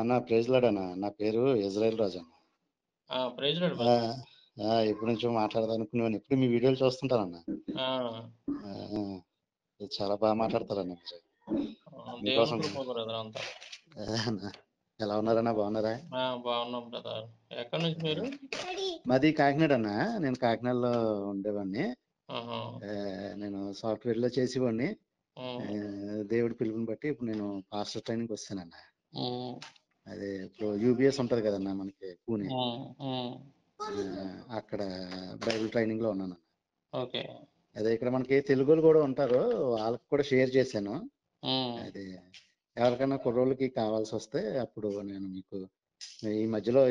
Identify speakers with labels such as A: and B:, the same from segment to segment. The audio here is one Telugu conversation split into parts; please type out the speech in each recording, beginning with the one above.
A: అన్న ప్రైజ్ లార్డ్ అన్న. నా పేరు ఇజ్రాయేల్ రాజు అన్న.
B: ప్రైజ్ లార్డ్
A: ఆ!
B: బ్రదర్.
A: ఎప్పటి నుంచో మాట్లాడదాం అనుకునేవాడిని. ఎప్పుడు మీ వీడియోలు చూస్తుంటానన్న.
B: ఆ!
A: ఆ! చాలా బాగా మాట్లాడతారన్న మీరు.
B: దేవుని
A: మీకోసం
B: కృప బ్రదర్ అంతా.
A: అన్న. ఎలా ఉన్నారన్న, బాగున్నారా?
B: బాగున్నాం బ్రదర్. ఎక్కడి నుంచి మీరు?
A: మాది కాకినాడ అన్న. నేను కాకినాడలో ఉండేవాడిని.
B: ఆహా!
A: నేను సాఫ్ట్‌వేర్‌లో చేసేవాడిని.
B: హ్మ్.
A: దేవుడి పిలుపుని బట్టి ఇప్పుడు నేను పాస్టర్ ట్రైనింగ్‌కి వచ్చానన్న.
B: హ్మ్.
A: అదే ఇప్పుడు యూబీఎస్ ఉంటది కదన్న మనకి పూణే.
B: హ్మ్.
A: అక్కడ బైబిల్ ట్రైనింగ్‌లో ఉన్నానన్న.
B: ఓకే.
A: అదే ఇక్కడ మనకి తెలుగోళ్ళు కూడా ఉంటారు. వాళ్ళకి కూడా షేర్ చేశాను.
B: హ్మ్.
A: అది ఎవరికైనా కుర్రోళ్ళకి కావాల్సి వస్తే అప్పుడు నేను మీకు ఈ మధ్యలో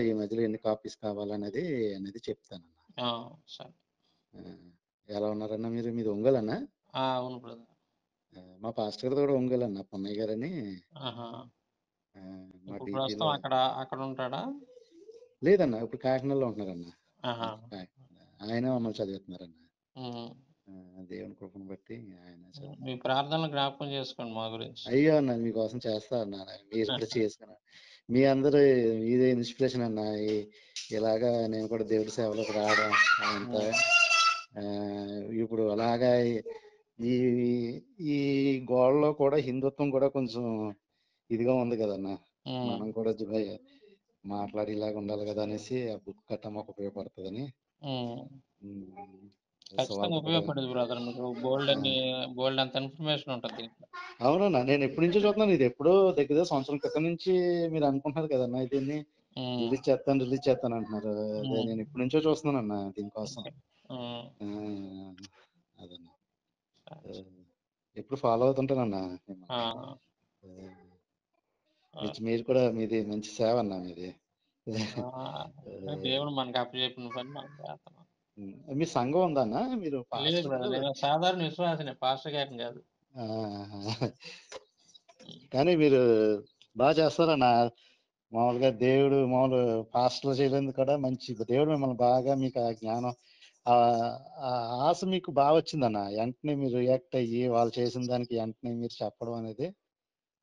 A: ఎన్ని కాపీస్ కావాలనేది చెప్తానన్న.
B: సరే.
A: ఆ, ఎలా ఉన్నారన్న మీరు? మీది ఒంగోలు అన్న?
B: అవును బ్రదర్.
A: మా పాస్టర్ గారు కూడా ఒంగోలు అన్న, పొన్నయ్య గారని.
B: ఆహా!
A: ఆ, మా
B: ఇప్పుడు
A: డీపీలో
B: ప్రస్తుతం అక్కడ ఉంటాడా?
A: లేదన్న, ఇప్పుడు కాకినాడలో ఉంటున్నారన్న.
B: ఆహా!
A: ఆయన మమ్మల్ని చదివిస్తున్నారన్న.
B: హ్మ్.
A: దేవుని కృపను బట్టి ఆయన చదువు.
B: మీ ప్రార్థనలు జ్ఞాపకం చేసుకోండి మా గురించి.
A: అయ్యో అన్న, మీకోసం చేస్తా అన్న. మీరు కూడా చేసుకున్నా. మీ అందరూ ఇదే ఇన్స్పిరేషన్ అన్న. ఇలాగా నేను కూడా దేవుడి సేవలోకి రావడం అదంతా. ఆ, ఇప్పుడు అలాగా ఈ ఈ గోడలో కూడా హిందుత్వం కూడా కొంచెం ఇదిగా ఉంది కదన్న.
B: హ్మ్.
A: మనం కూడా మాట్లాడేలాగా ఉండాలి కదా అనేసి ఆ బుక్ కట్ట మాకు ఉపయోగపడుతుందని.
B: హ్మ్.
A: సువార్త
B: ఖచ్చితంగా
A: కూడా.
B: ఉపయోగపడేది బ్రదర్. మీకు బోల్డ్ అంత ఇన్ఫర్మేషన్ ఉంటది దీంట్లో.
A: అవునన్నా, నేను ఎప్పటి నుంచో చూస్తున్నాను. ఇది ఎప్పుడో దగ్గర సంవత్సరం క్రితం నుంచి మీరు అనుకుంటున్నారు కదన్నా, దీన్ని
B: హ్మ్.
A: రిలీజ్ చేస్తాను అంటున్నారు. అదే నేను ఎప్పటి నుంచో చూస్తున్నాను అన్న దీనికోసం.
B: ఓకే. హ్మ్.
A: అదన్నా, ఎప్పుడు ఫాలో అవుతుంటానన్నా మిమ్మల్ని.
B: ఆ!
A: మీరు కూడా మీది మంచి సేవ అన్న మీది.
B: దేవుడు మనకు అప్పచెప్పిన పని మనం చేస్తున్నాం.
A: మీ సంఘం ఉందన్నా? మీరు
B: లేదు
A: పాస్టర్?
B: బ్రదర్, నేను సాధారణ విశ్వాసిని, పాస్టర్ గారిని కాదు.
A: కానీ మీరు బాగా చేస్తారన్న. మామూలుగా దేవుడు మామూలు పాస్టర్ చేయలేదు కూడా మంచి దేవుడు మిమ్మల్ని బాగా, మీకు ఆ జ్ఞానం, ఆ ఆ ఆశ మీకు బాగా వచ్చిందన్న. వెంటనే మీరు రియాక్ట్ అయ్యి వాళ్ళు చేసిన దానికి వెంటనే మీరు చెప్పడం అనేది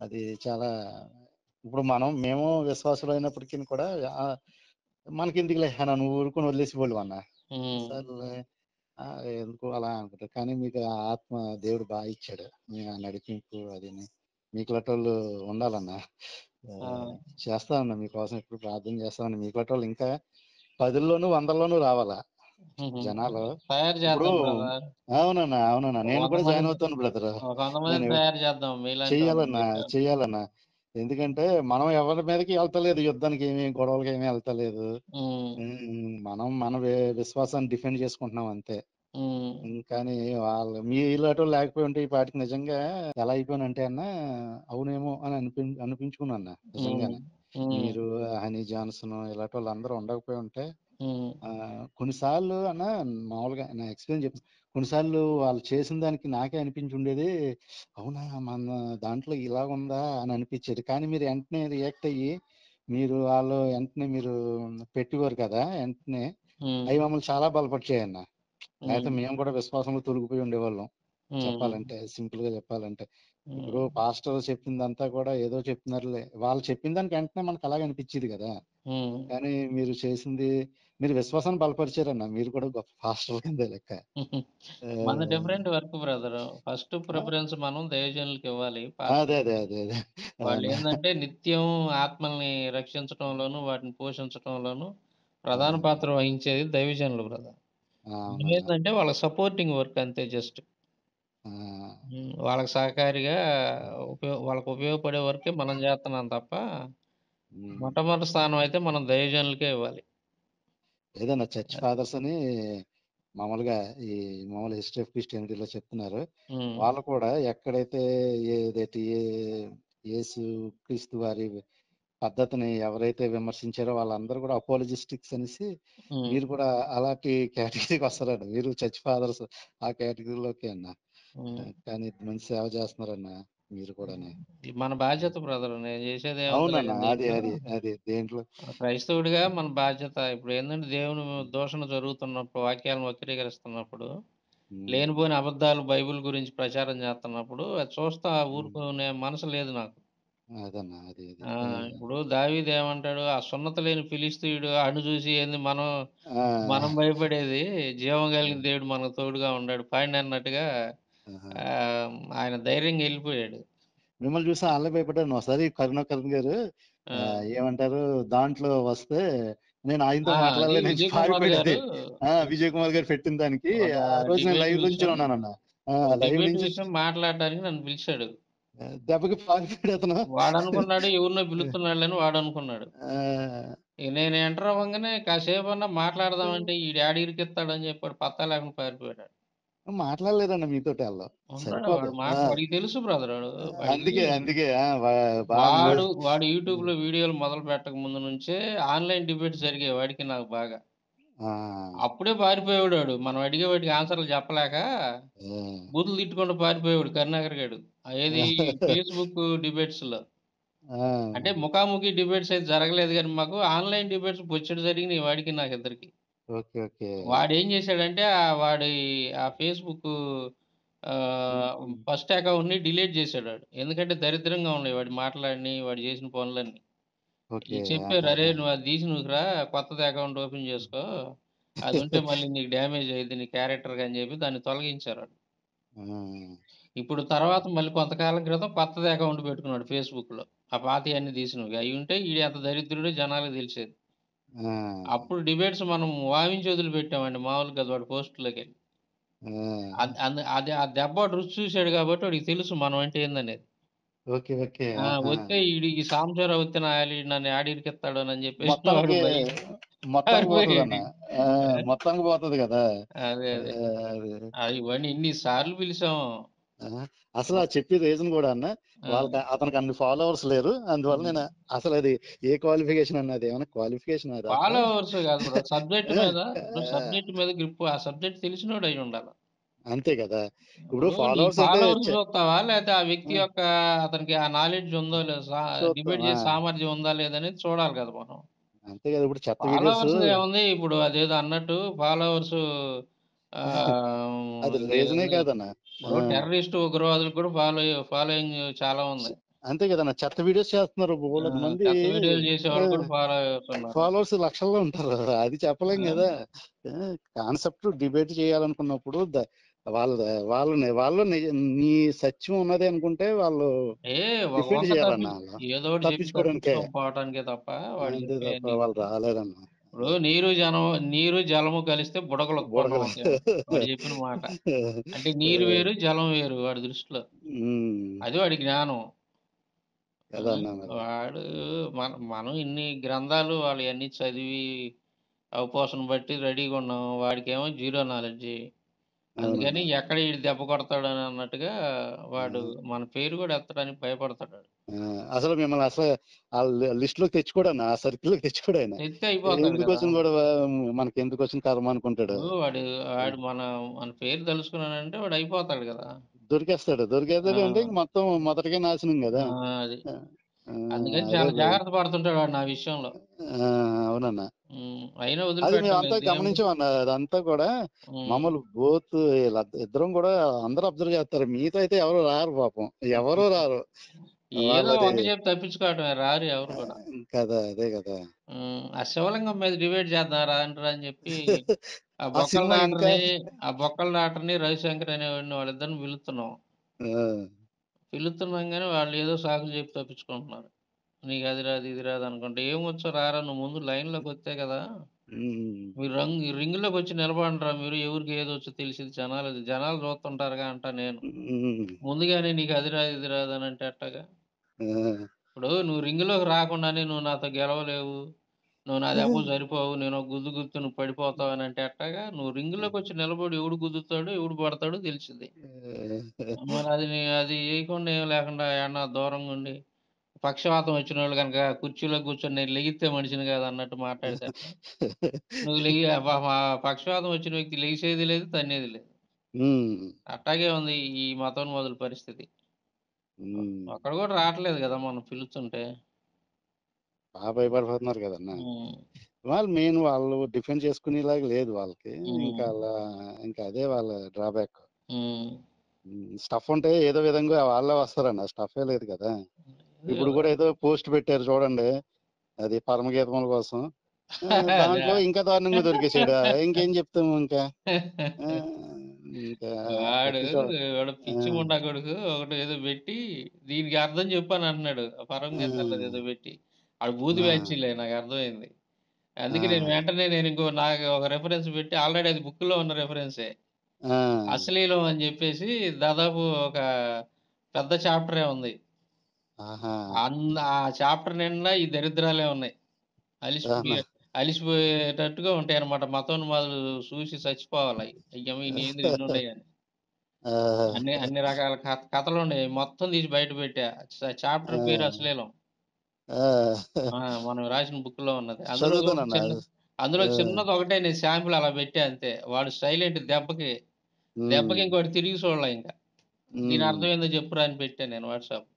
A: అది చాలా. ఇప్పుడు మేము విశ్వాసులు అయినప్పటికీ కూడా మనకి ఎందుకులే అని ఊరుకొని వదిలేసేవాళ్ళు అన్న. సర్లే ఎందుకు అలా అనుకుంటారు. కానీ మీకు ఆ ఆత్మ దేవుడు బాగా ఇచ్చాడు. మీ ఆ నడిపింపు అది మీకు లటోళ్ళు ఉండాలన్నా. చేస్తానన్నా మీకోసం ఎప్పుడు ప్రార్థన చేస్తామన్నా. మీకు లటోళ్ళు ఇంకా 10లోను 100లోను రావాలా జనాలు.
B: తయారు
A: ఇప్పుడు
B: చేద్దాం బ్రదర్.
A: అవునన్నా నేను కూడా జాయిన్ అవుతాను బ్రదర్.
B: 100 మందిని
A: నేను
B: తయారు చేద్దాం మీలాంటి వాళ్ళని.
A: చెయ్యాలన్నా. ఎందుకంటే మనం ఎవరి మీదకి వెళ్తలేదు, యుద్ధానికి ఏమి గొడవలకి ఏమీ వెళ్తలేదు. మనం విశ్వాసాన్ని డిఫెండ్ చేసుకుంటున్నాం అంతే. కానీ వాళ్ళు మీలాటో లేకపోయి ఉంటే ఈ పాటికి నిజంగా ఎలా అయిపోయానంటే అన్న, అవునేమో అని అనిపించుకున్నా అన్న నిజంగానే. మీరు హనీ జాన్సన్ ఇలాంటి వాళ్ళు అందరూ ఉండకపోయి ఉంటే కొన్నిసార్లు అన్న, మామూలుగా నా ఎక్స్పీరియన్స్ చెప్తాను. కొన్నిసార్లు వాళ్ళు చేసిన దానికి నాకే అనిపించి ఉండేది, అవునా మన దాంట్లో ఇలా ఉందా అని అనిపించేది. కానీ మీరు వెంటనే రియాక్ట్ అయ్యి వాళ్ళు వెంటనే మీరు పెట్టేవారు కదా, వెంటనే అవి మమ్మల్ని చాలా బలపరిచాయన్న. లేకపోతే మేము కూడా విశ్వాసంలో తొలగిపోయి ఉండేవాళ్ళం చెప్పాలంటే, సింపుల్ గా చెప్పాలంటే. ఇప్పుడు పాస్టర్ చెప్పిందంతా కూడా ఏదో చెప్తున్నారులే, వాళ్ళు చెప్పిన దానికి వెంటనే మనకు అలాగే అనిపించేది కదా. కానీ మీరు విశ్వాసాన్ని బలపరిచారన్న. మీరు కూడా గొప్ప పాస్టర్ కింద లెక్క.
B: మన different work brother. First preference మనం దైవజనులకు ఇవ్వాలి.
A: అదే అదే అదే అదే
B: వాళ్ళు ఏంటంటే నిత్యం ఆత్మల్ని రక్షించడంలోను, వాటిని పోషించడంలోను ప్రధాన పాత్ర వహించేది దైవజనులు బ్రదర్. ఏంటంటే వాళ్ళ సపోర్టింగ్ వర్క్ అంతే, జస్ట్ వాళ్ళకి సహకారిగా వాళ్ళకి ఉపయోగపడే వరకే మనం చేస్తున్నాం తప్ప, మొట్టమొదటి స్థానం అయితే మనం దైవజనులకే ఇవ్వాలి.
A: ఏదన్నా చర్చ్ ఫాదర్స్ అని మామూలుగా ఈ మామూలు హిస్టరీ ఆఫ్ క్రిస్టియానిటీలో చెప్తున్నారు. వాళ్ళు కూడా ఎక్కడైతే ఏదైతే యేసు క్రీస్తు వారి పద్ధతిని ఎవరైతే విమర్శించారో వాళ్ళందరూ కూడా అపోలజిస్టిక్స్ అనేసి, మీరు కూడా అలాంటి కేటగిరీకి వస్తారండి. మీరు చర్చ్ ఫాదర్స్ ఆ కేటగిరీలోకి అన్న. కానీ మంచి సేవ చేస్తున్నారన్న మీరు కూడా.
B: మన బాధ్యత బ్రదర్. నేను చేసేది
A: అవునన్నా, అది
B: దేంట్లో,
A: అది అది దేంట్లో
B: క్రైస్తవుడిగా మన బాధ్యత. ఇప్పుడు ఏంటంటే దేవుని దూషణ జరుగుతున్నప్పుడు, వాక్యాలను వక్రీకరిస్తున్నప్పుడు, లేనిపోయిన అబద్ధాలు బైబిల్ గురించి ప్రచారం చేస్తున్నప్పుడు అది చూస్తా ఊరుకునే మనసు లేదు నాకు.
A: అదన్నా అది అది.
B: ఇప్పుడు దావీదు ఏమంటాడు? ఆ సున్నతి లేని ఫిలిష్తీయుడు ఆడిని చూసి ఏంది మనం
A: ఆ!
B: మనం భయపడేది, జీవం కలిగిన దేవుడు మనకు తోడుగా ఉన్నాడు పాడినన్నట్టుగా
A: ఆహా!
B: ఆయన ధైర్యంగా ఎళ్ళిపోయాడు.
A: మిమ్మల్ని చూసి ఆళ్ళే భయపడ్డాను. ఒకసారి కరుణాకరణ్ గారు
B: ఆ!
A: ఏమంటారు దాంట్లో వస్తే నేను ఆయనతో
B: అది
A: మాట్లాడలేనని
B: విజయ్ కుమార్
A: పారిపోయాడు.
B: గారు
A: విజయ్ కుమార్ గారు పెట్టిన దానికి
B: ఒక
A: ఆ రోజు నేను
B: డిబేట్
A: లైవ్
B: విషయం
A: నుంచొని ఉన్నానన్న.
B: ఒక
A: లైవ్
B: డిబేట్
A: నుంచి
B: విషయం మాట్లాడడానికి నన్ను పిలిచాడు.
A: దెబ్బకి పారిపోయాడు అతను.
B: వాడనుకున్నాడు ఎవరినో పిలుస్తున్నాడులని వాడనుకున్నాడు.
A: ఆ!
B: ఇక నేను ఎంటర్ అవ్వంగానే కాసేపన్నా మాట్లాడదామంటే ఈడు ఏడ ఇరికిత్తాడని చెప్పి పత్తా లేకుండా పారిపోయాడు.
A: మాట్లాడలేదండి మీతోటి ఆళ్ళు.
B: ఉంటాడు
A: సరిపోదు.
B: వాడు వాడికి తెలుసు బ్రదర్ వాడికి
A: అందుకే బాగా
B: వాడు యూట్యూబ్‌లో వీడియోలు మొదలు పెట్టక ముందు నుంచే ఆన్‌లైన్ డిబేట్స్ జరిగాయి వాడికి నాకు బాగా.
A: ఆ!
B: అప్పుడే పారిపోయేవాడు ఆడు. మనం అడిగే వాటికి ఆన్సర్‌లు చెప్పలేక
A: ఆ!
B: బూతులు తిట్టుకుంటూ పారిపోయేవాడు కరుణాకర్ గాడు. ఏది ఫేస్‌బుక్ డిబేట్స్‌లో. అంటే
A: ఆ!
B: ముఖాముఖి డిబేట్స్ అయితే జరగలేదు గానీ మాకు ఆన్‌లైన్ డిబేట్స్ బొచ్చెడు జరిగినాయి వాడికి నాకిద్దరికి.
A: ఓకే. ఓకే.
B: వాడేం చేశాడంటే వాడి ఆ ఫేస్‌బుక్కు
A: హ్మ్.
B: ఫస్ట్ అకౌంట్‌ని డిలీట్ చేసాడాడు. ఎందుకంటే దరిద్రంగా ఉన్నాయి వాడు మాట్లాడినయి, వాడు చేసిన పనులన్నీ.
A: ఓకే.
B: చెప్పారు, "అరేయ్!
A: ఆహాహా!
B: నువ్వు అది తీసి నువ్వురా కొత్తది అకౌంట్ ఓపెన్ చేసుకో. అదుంటే మళ్ళీ నీకు డ్యామేజ్ అయ్యిద్ది నీ క్యారెక్టర్‌కి" అని చెప్పి దాన్ని తొలగించారాడు.
A: ఆ!
B: ఇప్పుడు తర్వాత మళ్ళీ కొంతకాలం క్రితం కొత్తది అకౌంట్ పెట్టుకున్నాడు ఫేస్‌బుక్‌లో. ఆ పాతయన్నీ తీసినవి. అయ్యుంటే ఈడు ఎంత దరిద్రుడో జనాలకి తెలిసేది.
A: ఆ!
B: అప్పుడు డిబేట్స్ మనం వావించి వదిలిపెట్టామండి మామూలుగా కాదు వాడి పోస్ట్‌లోకెళ్ళి.
A: ఆ!
B: ఆ దెబ్బ వాడు రుచి చూసాడు కాబట్టి వాడికి తెలుసు మనం అంటే ఏందనేది.
A: ఓకే. ఓకే. ఆహా!
B: వత్తే ఈ సాంబశివరావు వత్తే ఈడు నన్ను యాడ ఇరికిత్తాడోనని చెప్పేసి వాడు
A: మొత్తానికి
B: భయపడి
A: మొత్తానికి పోతదన్న.
B: పారిపోయాడు.
A: ఆ!
B: ఆ!
A: మొత్తానికి పోతది గదా!
B: అదే.
A: అది.
B: ఇవన్నీ ఇన్ని సార్లు పిలిసాం.
A: ఆ! అసల చెప్పే రీజన్ గూడా అన్న
B: ఆ!
A: అతనికి అన్ని ఫాలోవర్స్ లేరు. అందువల్ల
B: హ్మ్.
A: నేను అసలది ఏ క్వాలిఫికేషన్ అన్న అదేమన్నా క్వాలిఫికేషనా తప్ప
B: ఫాలోవర్స్ కాదు బ్రో. సబ్జెక్ట్
A: ఆ!
B: మీద ఇప్పుడు
A: ఆహ్,
B: సబ్జెక్ట్ మీద గ్రిప్ ఆ సబ్జెక్ట్ తెలిసినోడు అయ్యుండాల.
A: అంతే గదా! ఇప్పుడు
B: ఇప్పుడు నీ
A: ఫాలోవర్స్ అంటే
B: ఫాలోవర్స్ చూస్తావా? లేతే ఆ వ్యక్తి
A: ఆ!
B: యొక్క అతనికి ఆ నాలెడ్జ్ ఉందో లేదో
A: చూత్తాం.
B: డిబేట్ చేసే సామర్థ్యం ఉందా లేదా అనేది చూడాలి కదా మనం.
A: అంతే గదా! ఇప్పుడు చెత్త వీడియోస్
B: ఫాలోవర్స్ ఏముంది ఇప్పుడు అదేదో అన్నట్టు ఫాలోవర్స్
A: అది రీజనే
B: అదేంది
A: కాదన్న. ఆ!
B: ఇప్పుడు టెర్రరిస్ట్ ఉగ్రవాదులకు కూడా ఫాలోయింగ్ చాలా
A: చె
B: ఉంది.
A: అంతే గదన్న. చెత్త వీడియోస్ చేస్తున్నారు. బోలెడు మంది
B: చెత్త వీడియోలు
A: ఆ!
B: చేసేవాళ్ళు కూడా ఫాలోవర్స్ ఉన్నారు.
A: ఫాలోవర్స్ లక్షల్లో ఉంటారు. అది చెప్పలేం
B: ఆ!
A: గదా! కాన్సెప్ట్ డిబేట్ చేయాలనుకున్నప్పుడు వాళ్ళ వాళ్ళలో నీ సత్యం ఉన్నది అనుకుంటే వాళ్ళు
B: ఏ ఒక
A: డిఫెండ్
B: వంక
A: చేయాలన్న ఆళ్ళు.
B: ఏదో ఒకటి చెప్పి
A: తప్పించుకోవడానికే.
B: తప్పించుకొని పోవటానికే తప్ప వాడు
A: అంతే తప్ప
B: చెప్పేయన్నీ
A: వాళ్ళు రాలేరన్న.
B: ఇప్పుడు నీరు జలము కలిస్తే బుడగలు ఉత్పన్నం
A: బుడగలు
B: అవుతాయంట. వాడు చెప్పిన మాట. అంటే నీరు
A: ఆ!
B: వేరు, జలం వేరు వాడి దృష్టిలో.
A: హ్మ్.
B: అది వాడి జ్ఞానం. ఆ!
A: కదన్నా మరి.
B: వాడు మనం ఇన్ని గ్రంథాలు వాళ్ళయన్నీ చదివి అవపోసన బట్టి రెడీగున్నాం. వాడికేమో జీరో నాలెడ్జి. అందుకని
A: అవునన్నా.
B: ఎక్కడ ఈడు దెబ్బ కొడతాడని అన్నట్టుగా
A: ఆ!
B: వాడు మన పేరు గూడా ఎత్తడానికి భయపడతాడాడు.
A: ఆ! అసలు మిమ్మల్ని అసలు లిస్ట్‌లోకి తెచ్చుకోడన్న. ఆ సర్కిల్‌లోకి తెచ్చుకోడాయన.
B: తెత్తే అయిపోతాడు గదా!
A: ఎందుకొచ్చిన గొడవ మనకెందుకొచ్చిన కర్మ అనుకుంటాడు.
B: ఇప్పుడు వాడు
A: హ్మ్.
B: వాడు మన పేరు తెలుసుకున్నాడంటే వాడు అయిపోతాడు గదా!
A: దొరికేస్తాడు అంటే
B: ఆ!
A: ఇంక మొత్తం మొదటికే నాశనం
B: ఆ!
A: గదా!
B: అది.
A: ఆ! ఆ!
B: అందుకని
A: అదే
B: చాలా జాగ్రత్త పడుతుంటాడు వాడు నా విషయంలో.
A: ఆ! అవునన్నా.
B: అయినా
A: అది
B: వదిలిపెట్టం
A: మేమంతా
B: లేదు. దేవుడు
A: గమనించామన్న. అదంతా కూడా
B: హ్మ్.
A: మామూలు బోత్ ఇద్దరం కూడా అందరూ అబ్జర్వ్ చేస్తారు. మీతో అయితే ఎవరు రారు పాపం. ఎవరు రారు.
B: ఏదో
A: వాళ్ళది
B: వంక చెప్పి తప్పించుకోవటమే రారు ఎవరు గూడా.
A: కదా! అదే గదా!
B: ఆ శివలింగం మీద డిబేట్ చేద్దాం రండ్రా అని చెప్పి
A: ఆ సినిమా ఇంకా
B: ఆ బొక్కల డాక్టర్‌ని, రవిశంకర్ అనేవాడిని వాళ్ళిద్దరిని పిలుస్తున్నాం.
A: ఆ!
B: పిలుస్తున్నాం గానీ వాళ్ళేదో సాకులు చెప్పి తప్పించుకుంటున్నారు. నీకు అది రాదు, ఇది రాదు అనుకుంట. ఏమొచ్చో రారా నువ్వు ముందు లైన్‌లోకొత్తే కదా!
A: హ్మ్.
B: మీరు రింగ్‌లోకొచ్చి నిలబడండిరా మీరు ఎవరికి ఏదొచ్చో తెలిసిద్ది జనాలు చూస్తుంటారుగా అంటా నేను.
A: హ్మ్.
B: ముందుగానే నీకు అది రాదు, ఇది రాదు అనంటే ఎట్టాగా?
A: ఆ!
B: ఇప్పుడు నువ్వు రింగ్‌లోకి రాకుండానే నువ్వు నాతో గెలవలేవు. నువ్వు నా దెబ్బకు సరిపోవు. నేను ఒక గుద్దు గుద్దుతే నువ్వు పడిపోతావు అనంటే ఎట్టాగా? నువ్వు రింగ్‌లోకొచ్చి నిలబడి ఎవడు గుద్దుతాడో, ఎవడు పడతాడో తెలిసిద్ది. మరి అది చేయకుండా ఏం లేకుండా ఏడన్నా దూరంగుండి, పక్షవాతం వచ్చినోళ్ళు గనక కుర్చీలో కూర్చొని నేను లెగిత్తే మనిషిని కాదన్నట్టు మాట్లాడితే ఎట్టా? నువ్వు లెగి పాపం ఆ పక్షవాతం వచ్చిన వ్యక్తి లెగిసేది లేదు, తన్నేది లేదు.
A: హ్మ్.
B: అట్టాగే ఉంది ఈ మతోన్మాదుల పరిస్థితి.
A: హ్మ్.
B: ఒక్కడు కూడా రావట్లేదు గదా! మనం పిలుస్తుంటే.
A: భయపడిపోతున్నారు కదన్నా!
B: హ్మ్.
A: వాళ్ళు డిఫెండ్ చేసుకునేలాగా లేదు వాళ్ళకి.
B: హ్మ్.
A: ఇంకా ఇంకా అదే వాళ్ళ డ్రాబ్యాక్.
B: హ్మ్.
A: స్టఫ్ ఉంటే ఏదో విధంగా వాళ్ళే వస్తారన్న. స్టఫే లేదు కదా! ఇప్పుడు కూడా ఏదో పోస్ట్ పెట్టారు చూడండి, అది పరమగీతముల కోసం. దాంట్లో ఇంకా దారుణంగా దొరికేసాడు. ఇంకేం చెప్తాము ఇంకా. ఇంకా
B: వాడు
A: ప్రతి చోట.
B: వాడు పిచ్చి ముండా కొడుకు ఒకటి ఏదో పెట్టి దీనికి అర్థం చెప్పాను అంటున్నాడు. పరమగీతాల్లో ఏదో పెట్టి ఆడు బూది వ్యాఖ్యలే నాకు అర్థమైంది. అందుకే నేను వెంటనే నాకు ఒక రెఫరెన్స్ పెట్టి ఆల్రెడీ అది బుక్ లో ఉన్న రెఫరెన్సే. అశ్లీలం అని చెప్పేసి దాదాపు ఒక పెద్ద చాప్టరే ఉంది. ఆ చాప్టర్ నిండా ఈ దరిద్రాలే ఉన్నాయి. అలిసిపోయేటట్టుగా ఉంటాయి అనమాట. మతోన్మాదులు చూసి చచ్చిపోవాలి. అయ్యమ్మ ఇన్ని ఎందుకు ఇన్ని ఉన్నాయని. అన్ని రకాల కథలు ఉన్నాయి. మొత్తం తీసి బయట పెట్టా. చాప్టర్ పేరు అశ్లీలం. మనం రాసిన బుక్ లో ఉన్నది. అందులో చిన్నది ఒకటే నేను శాంపుల్ అలా పెట్టా అంతే. వాడు సైలెంట్ దెబ్బకి ఇంకోటి తిరిగి చూడలే ఇంకా. దీని అర్థం ఏందో చెప్పురా అని పెట్టా నేను వాట్సాప్.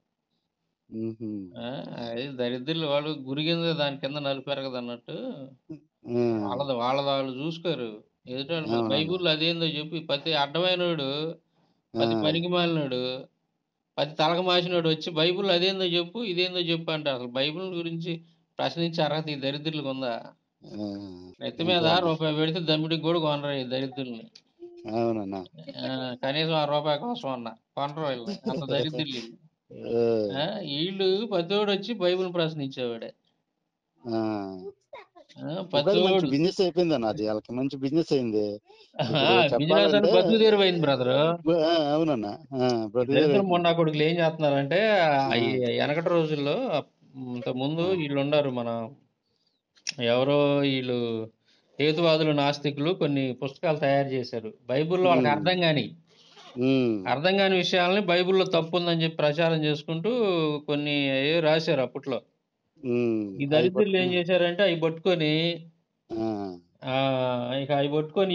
B: అది దరిద్రులు వాళ్ళు గురిగింద దాని కింద నలిపెరగదు అన్నట్టు వాళ్ళది వాళ్ళు చూసుకోరు. ఎదుటి బైబుల్ అదేందో చెప్పి ప్రతి అడ్డమైనోడు, ప్రతి పనికి మాలినోడు, ప్రతి తలక మాసినోడు వచ్చి బైబుల్ అదేందో చెప్పు ఇదేందో చెప్పు అంటారు. అసలు బైబుల్ గురించి ప్రశ్నించే అర్హత ఈ దరిద్రులకు ఉందా? నెత్తి మీద రూపాయి పెడితే దమ్మిడికి కూడా కొనరు ఈ దరిద్రుల్ని. కనీసం ఆ రూపాయి కోసం అన్న కొనరు వీళ్ళని. అంత దరిద్రులు వీళ్ళు ప్రతివాడు వచ్చి బైబుల్ ప్రశ్నించేవాడే.
A: మంచి బిజినెస్ అయిపోయింది అన్న. అది వాళ్ళకి మంచి బిజినెస్ అయింది.
B: బిజినెస్ అని బతుకు తెరువైంది బ్రదర్.
A: అవునన్నా.
B: మొండా కొడుకులు ఏం చేస్తున్నారంటే వెనకటి రోజుల్లో ఇంత ముందు వీళ్ళు ఉన్నారు మన ఎవరో వీళ్ళు హేతువాదులు నాస్తికులు కొన్ని పుస్తకాలు తయారు చేశారు. బైబుల్లో వాళ్ళకి అర్థం కాని విషయాలని బైబుల్లో తప్పు ఉందని చెప్పి ప్రచారం చేసుకుంటూ కొన్ని రాశారు అప్పట్లో. ఈ దరిద్రులు ఏం చేశారంటే అవి పట్టుకొని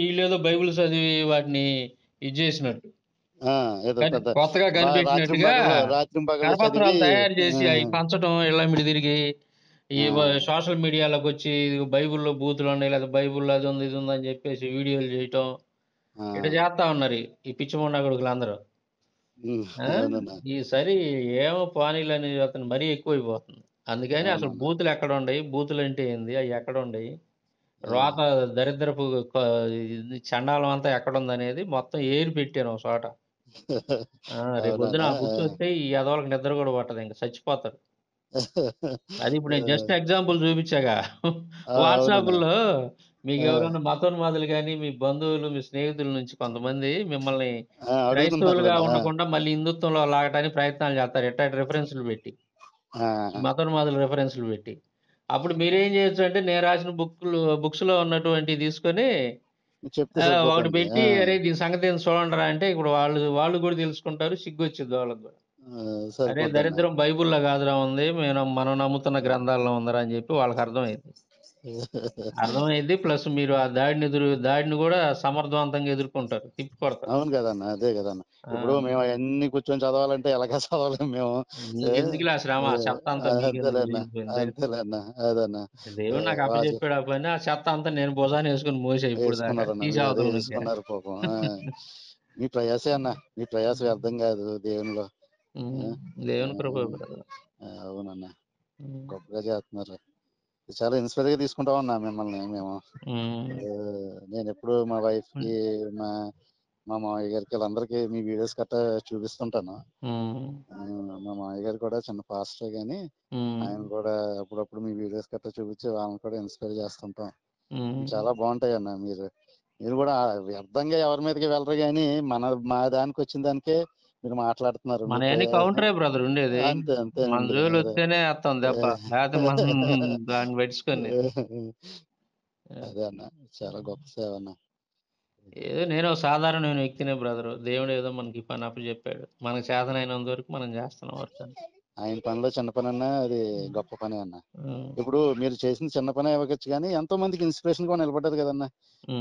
B: వీళ్ళేదో బైబుల్ చదివి వాటిని ఇది చేసినట్టు కొత్తగా కనిపెట్టినట్టుగా కరపత్రాలు తయారు చేసి అవి పంచడం, ఇళ్ళమిడి తిరిగి ఈ సోషల్ మీడియాలోకి వచ్చి బైబుల్లో బూతులు ఉన్నాయి లేదా బైబుల్లో అది ఉంది ఇది ఉంది అని చెప్పేసి వీడియోలు చేయటం ఇట్లా చేస్తా ఉన్నారు ఈ పిచ్చిమొండా కొడుకులు అందరూ. ఈసారి ఏమో పానీలు అనేది అతను మరీ ఎక్కువైపోతుంది. అందుకని అసలు బూతులు ఎక్కడ ఉండయి, బూతులు అంటే ఏంది, అవి ఎక్కడ ఉండయి, రోత దరిద్రపు చండాలం అంతా ఎక్కడ ఉంది అనేది మొత్తం ఏరి పెట్టాను ఒక చోట. రేపు పొద్దున ఆ బుక్స్ వస్తే ఈ ఎదవలకు నిద్ర కూడా పట్టదు, ఇంకా చచ్చిపోతారు. అది ఇప్పుడు నేను జస్ట్ ఎగ్జాంపుల్ చూపించాగా. వాట్సాప్లో మీకు ఎవరైనా మతోన్మాదులు కానీ మీ బంధువులు మీ స్నేహితుల నుంచి కొంతమంది మిమ్మల్ని క్రైస్తవులుగా ఉండకుండా మళ్ళీ హిందుత్వంలో లాగటానికి ప్రయత్నాలు చేస్తారు ఎట్లా రిఫరెన్స్లు పెట్టి, మతోన్మాదుల రిఫరెన్స్లు పెట్టి. అప్పుడు మీరేం చేయొచ్చు అంటే నేను రాసిన బుక్స్ లో ఉన్నటువంటి తీసుకొని ఒకటి పెట్టి అరే దీని సంగతి ఏం చూడండిరా అంటే ఇప్పుడు వాళ్ళు కూడా తెలుసుకుంటారు, సిగ్గు వచ్చింది వాళ్ళకి కూడా. అరే దరిద్రం బైబుల్లో కాదురా ఉంది, మనం నమ్ముతున్న గ్రంథాల్లో ఉందరా అని చెప్పి వాళ్ళకి అర్థమైంది. ప్లస్ మీరు ఆ దాడిని కూడా సమర్థవంతంగా ఎదుర్కొంటారు, తిప్పి కొడతారు.
A: అవును కదన్న, అదే కదన్న. ఇప్పుడు మేము అవన్నీ కూర్చొని చదవాలంటే ఎలాగా చదవలేము మేము.
B: ఎందుకులే శ్రమ, చెత్త అంతా
A: అదన్నా
B: దేవుడు నాకు అప్పచెప్పాడు ఆ పని, ఆ చెత్త అంతా నేను భుజాన్ని వేసుకుని మోసే ఇప్పుడు
A: తీసుకున్నారు పాపం. మీ ప్రయాసే అన్న, మీ ప్రయాస వ్యర్థం కాదు దేవునిలో.
B: దేవుని కృప.
A: అవునన్నా, గొప్పగా చేస్తున్నారు. చాలా ఇన్స్పైర్ గా తీసుకుంటాం అన్నా మిమ్మల్ని మేము. నేను ఎప్పుడు మా వైఫ్ కి మా మామయ్య గారికి వీళ్ళందరికీ మీ వీడియోస్ గట్టా చూపిస్తుంటాను. మా మామయ్య గారు కూడా చిన్న పాస్టర్ గాని ఆయన కూడా అప్పుడప్పుడు మీ వీడియోస్ గట్టా చూపించి వాళ్ళని కూడా ఇన్స్పైర్ చేస్తుంటాం. చాలా బాగుంటాయి అన్న. మీరు కూడా వ్యర్థంగా ఎవరి మీదకి వెళ్ళరు కానీ మా దానికి వచ్చిన దానికే మీరు మాట్లాడుతున్నారు.
B: కౌంటరే బ్రదర్ ఉండేది,
A: అంతే అంతే
B: దాన్ని పెట్టుకొని.
A: అదే అన్న, చాలా గొప్ప సేవ అన్న.
B: ఏదో నేను సాధారణమైన వ్యక్తినే బ్రదర్. దేవుడు ఏదో మనకి పని అప్పు చెప్పాడు, మనకు చేతనైనంత వరకు మనం చేస్తున్నాం వర్క్.
A: ఆయన పనిలో చిన్న పని అన్నా అది గొప్ప పని అన్న. ఇప్పుడు మీరు చేసిన చిన్న పని ఇవ్వచ్చు కానీ ఎంతో మందికి ఇన్స్పిరేషన్ గా నిలబడ్డది కదన్నా.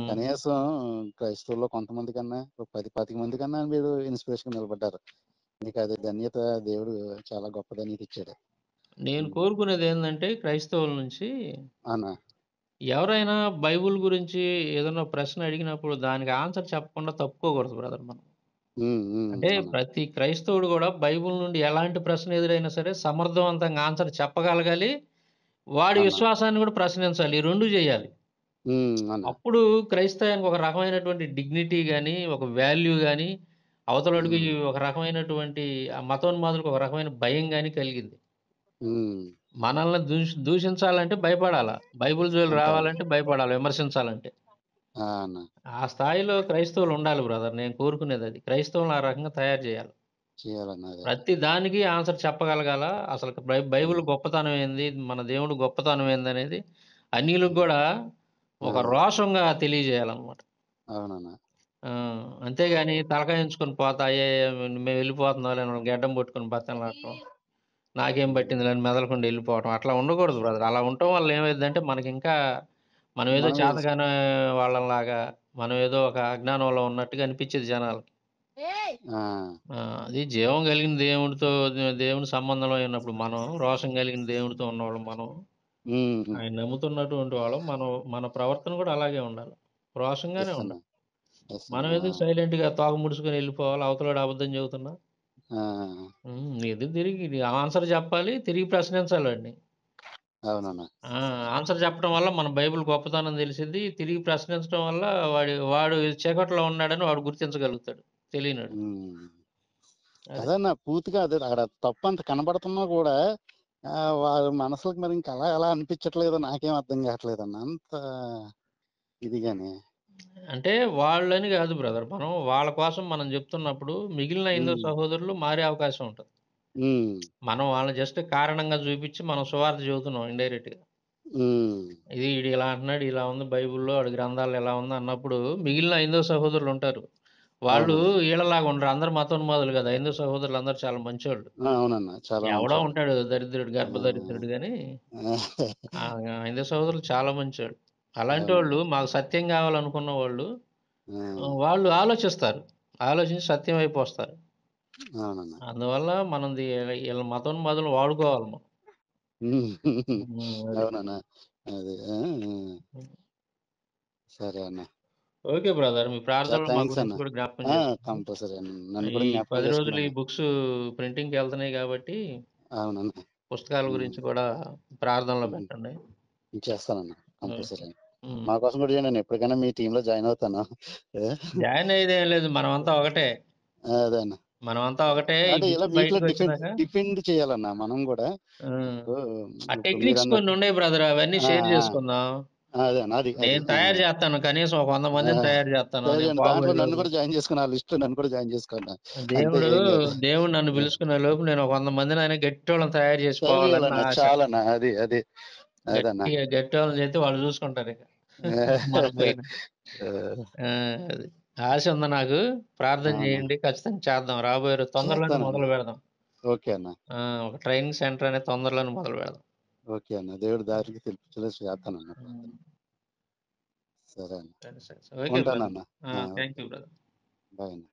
A: కనీసం క్రైస్తవుల్లో కొంతమంది కన్నా 10-20 మంది కన్నా మీరు ఇన్స్పిరేషన్ నిలబడ్డారు. మీకు అది ధన్యత దేవుడు చాలా గొప్ప ధన్యత ఇచ్చాడు.
B: నేను కోరుకునేది ఏంటంటే క్రైస్తవుల నుంచి
A: అన్నా,
B: ఎవరైనా బైబుల్ గురించి ఏదైనా ప్రశ్న అడిగినప్పుడు దానికి ఆన్సర్ చెప్పకుండా తప్పుకోకూడదు బ్రదర్. మనం అంటే
A: అన్న.
B: ప్రతి క్రైస్తవుడు గూడా బైబిల్ నుండి ఎలాంటి ప్రశ్న ఎదురైనా సరే సమర్థవంతంగా ఆన్సర్ చెప్పగలగాలి. వాడి
A: అన్న.
B: విశ్వాసాన్ని గూడా ప్రశ్నించాలి. ఈ 2 జేయాలి.
A: అన్న.
B: అప్పుడు క్రైస్తవానికి ఒక రకమైనటువంటి డిగ్నిటీ గాని, ఒక వాల్యూ గాని, అవతలోడికి
A: హ్మ్.
B: ఒక రకమైనటువంటి ఆ మతోన్మాదులకు ఒక రకమైన భయం గాని కలిగిద్ది.
A: హ్మ్.
B: మనల్ని దూషించాలంటే భయపడాల. బైబిల్ జోలికి
A: అంతే అన్న.
B: రావాలంటే భయపడాలి విమర్శించాలంటే.
A: అన్న.
B: ఆ స్థాయిలో క్రైస్తవులు ఉండాలి బ్రదర్. నేను కోరుకునేదది. క్రైస్తవులను ఆ రకంగా తయారు జేయాలి.
A: చేయాలన్న అదే.
B: ప్రతి దానికి ఆన్సర్ చెప్పగలగాల. అసలు బైబిల్
A: హ్మ్.
B: గొప్పతనం ఏంది? మన దేవుడు గొప్పతనం ఏందనేది అన్యులకు
A: హ్మ్.
B: గూడా
A: ఆ!
B: ఒక రోషంగా తెలియజేయాలన్నమాట.
A: అవునన్న.
B: ఆ! అంతేగాని తలకాయ ఉంచుకొని పోతా మేమెళ్ళిపోతున్నాంలే అని గెడ్డం పట్టుకొని బతిమలాడటం. నాకేం
A: హ్మ్.
B: పట్టిందిలే అని మెదలకుండా ఎళ్ళిపోవటం. అట్లా ఉండకూడదు బ్రదర్. అలా ఉండటం వల్ల ఏమైద్దంటే మనకింకా మనమేదో
A: మనం ఏస్
B: చేతగాని వాళ్ళలాగా, మనమేదో ఒక అజ్ఞానంలో ఉన్నట్టుగా అనిపిచ్చేది జనాలకి.
A: ఆ!
B: ఆ! అది జీవం కలిగిన దేవుడితో దేవుని సంబంధంలో ఉన్నప్పుడు మనం, రోషం కలిగిన దేవుడితో ఉన్నవాళ్ళం మనం.
A: హుహు.
B: ఆయన నమ్ముతున్నటువంటి వాళ్ళం. మన ప్రవర్తన కూడా అలాగే ఉండాలి. రోషంగానే
A: యెస్ అన్న.
B: ఉండాలి.
A: యెస్
B: మనం
A: అన్న.
B: ఎందుకు సైలెంట్‌గా తోక ముడుచుకొని ఎళ్ళిపోవాలి. అవతలోడు అబద్ధం చెబుతున్నా.
A: ఆ!
B: ఎదురు తిరిగి ఆన్సర్ చెప్పాలి. తిరిగి ప్రశ్నించాలాడిని.
A: అవునన్న.
B: ఆ! ఆన్సర్ చెప్పడం వల్ల మన బైబిల్ గొప్పతనం తెలిసిద్ది. తిరిగి ప్రశ్నించడం వల్ల వాడు చీకట్లో ఉన్నాడని వాడు గుర్తించగలుగుతాడు. తెలియనోడు.
A: హ్మ్.
B: అది.
A: అదన్న పూర్తిగా అదే ఆడ తప్పంత కనబడుతున్నా గూడా వాళ్ళ మనసులకి మరి ఇంక అలా ఎలా అనిపించట్లేదో నాకేం అర్థం కావట్లేదన్న. అంత ఇదిగానే.
B: అంటే వాళ్ళని గాదు బ్రదర్. వాళ్ళ కోసం మనం జెప్తున్నప్పుడు మిగిలిన హిందూ
A: హ్మ్.
B: సహోదరులు మారే అవకాశం ఉంటది.
A: హ్మ్.
B: మనం వాళ్ళని జస్ట్ కారణంగా జూపిచ్చి మనం సువార్త చెబుతున్నాం ఇండైరెక్ట్‌గా.
A: హ్మ్.
B: ఈడు ఇలా అంటున్నాడు, ఇలా ఉంది బైబిల్‌లో ఆడి గ్రంథాల్లో ఇలా ఉంది అన్నప్పుడు మిగిలిన హైందవ సహోదరులుంటారు. వాళ్ళు
A: అవునన్న.
B: ఈళ్ళలాగా ఉండరు. అందరూ మతోన్మాదులు గాదు. హైందవ సహోదరులందరూ చాలా మంచోళ్ళు.
A: అవునన్న. చాలా
B: ఎవడో
A: మంచోళ్ళు.
B: ఉంటాడు దరిద్రుడు,
A: ఆ!
B: గర్భదరిద్రుడు గాని
A: ఆ!
B: హైందవ సహోదరులు చాలా మంచోళ్ళు.
A: అవునన్న.
B: అలాంటోళ్ళు మాకు సత్యం గావాలనుకున్న వాళ్ళు
A: ఆ!
B: వాళ్ళు ఆలోచిస్తారు. ఆలోచించి సత్యం వైపు వస్తారు.
A: అవునన్న.
B: అందువల్ల మనది ఈళ్ళ మతోన్మాదులను వాడుకోవాలి మనం.
A: హ్మ్.
B: అది.
A: అవునన్న. అదే. ఆ! ఆ!
B: హ్మ్.
A: సరే అన్న.
B: Okay brother. మీ ప్రార్థనలో మా
A: థాంక్స్ అన్న.
B: గురించి కూడా జ్ఞాపకం చేసుకోండి.
A: కంపల్సరీ అన్న. నన్ను
B: ఈ
A: కూడా జ్ఞాపకం
B: 10 రోజులు ఈ
A: చేసుకున్నాను.
B: బుక్స్ ప్రింటింగ్‌కెళ్తున్నాయి గాబట్టి,
A: అవునన్న.
B: పుస్తకాల
A: హ్మ్.
B: గురించి కూడా ప్రార్థనలో
A: హ్మ్.
B: పెట్టండి.
A: చేస్తానన్న.
B: ఓకే.
A: కంపల్సరీ.
B: హ్మ్.
A: మా కోసం కూడా చేయండి. నేను ఎప్పటికైనా మీ టీమ్‌లో జాయిన్ అవుతాను. ఏ?
B: జాయిన్ అయ్యేదేం లేదు. మనమంతా ఒకటే.
A: అదే అన్న.
B: మనమంతా ఒకటే. ఈ
A: అంటే ఇలా
B: బుక్స్
A: మీట్లో
B: బయటకొచ్చినాక
A: డిఫెండ్ చేయాలన్న మనం గూడా.
B: హ్మ్.
A: ఇప్పుడు
B: ఆ
A: ఇప్పుడు
B: టెక్నిక్స్
A: మీరన్నట్టు
B: కొన్నుండయి బ్రదర్. అవన్నీ
A: ఆ!
B: షేర్
A: ఆ!
B: చేసుకుందాం.
A: అదే అన్న. అది. అది.
B: నేను తయారు జేత్తాను. కనీసం ఒక 100 మందిని తయారు జేత్తాను.
A: అదే
B: నేను
A: అండి. దాంట్లో నన్ను
B: పోబోయేలోపు.
A: కూడా జాయిన్ చేసుకుని ఆ లిస్ట్‌లో నన్ను కూడా జాయిన్ చేసుకోన్న. అంతే
B: దేవుడు,
A: ఏం కాదు.
B: దేవుడు నన్ను
A: ఆ!
B: పిలుచుకునే లోపు నేను ఒక 100 మందినైనా గట్టిటోళ్ళని తయారు
A: తయారు
B: జేసిపోవాలని నా
A: చేయాలన్న.
B: ఆశ.
A: చాలన్న. అది. అది. అదన్న.
B: గట్టిగా గట్టోళ్ళని చేస్తే వాళ్ళు చూసుకుంటారిక. మనం పోయిన.
A: ఆ!
B: ఆ! అది. ఆశ ఉంది నాకు. ప్రార్థన
A: అవునా!
B: చేయండి. ఖచ్చితంగా చేద్దాం. రాబోయే తొందరలోనే
A: చేస్తానన్న.
B: మొదలు పెడదాం.
A: ఓకే అన్న.
B: ఆ! ఒక ట్రైనింగ్ సెంటర్ అనేది తొందరలోనే మొదలు పెడదాం.
A: ఓకే అన్న. దేవుడు దారికి తెలిపించేలా చేస్తానన్న
B: హ్మ్.
A: ప్రార్థన. సరే అన్న.
B: సరే. Okay brother.
A: ఉంటానన్న.
B: ఆ!
A: ఆ!
B: Thank
A: okay.
B: You brother.
A: Bye అన్న.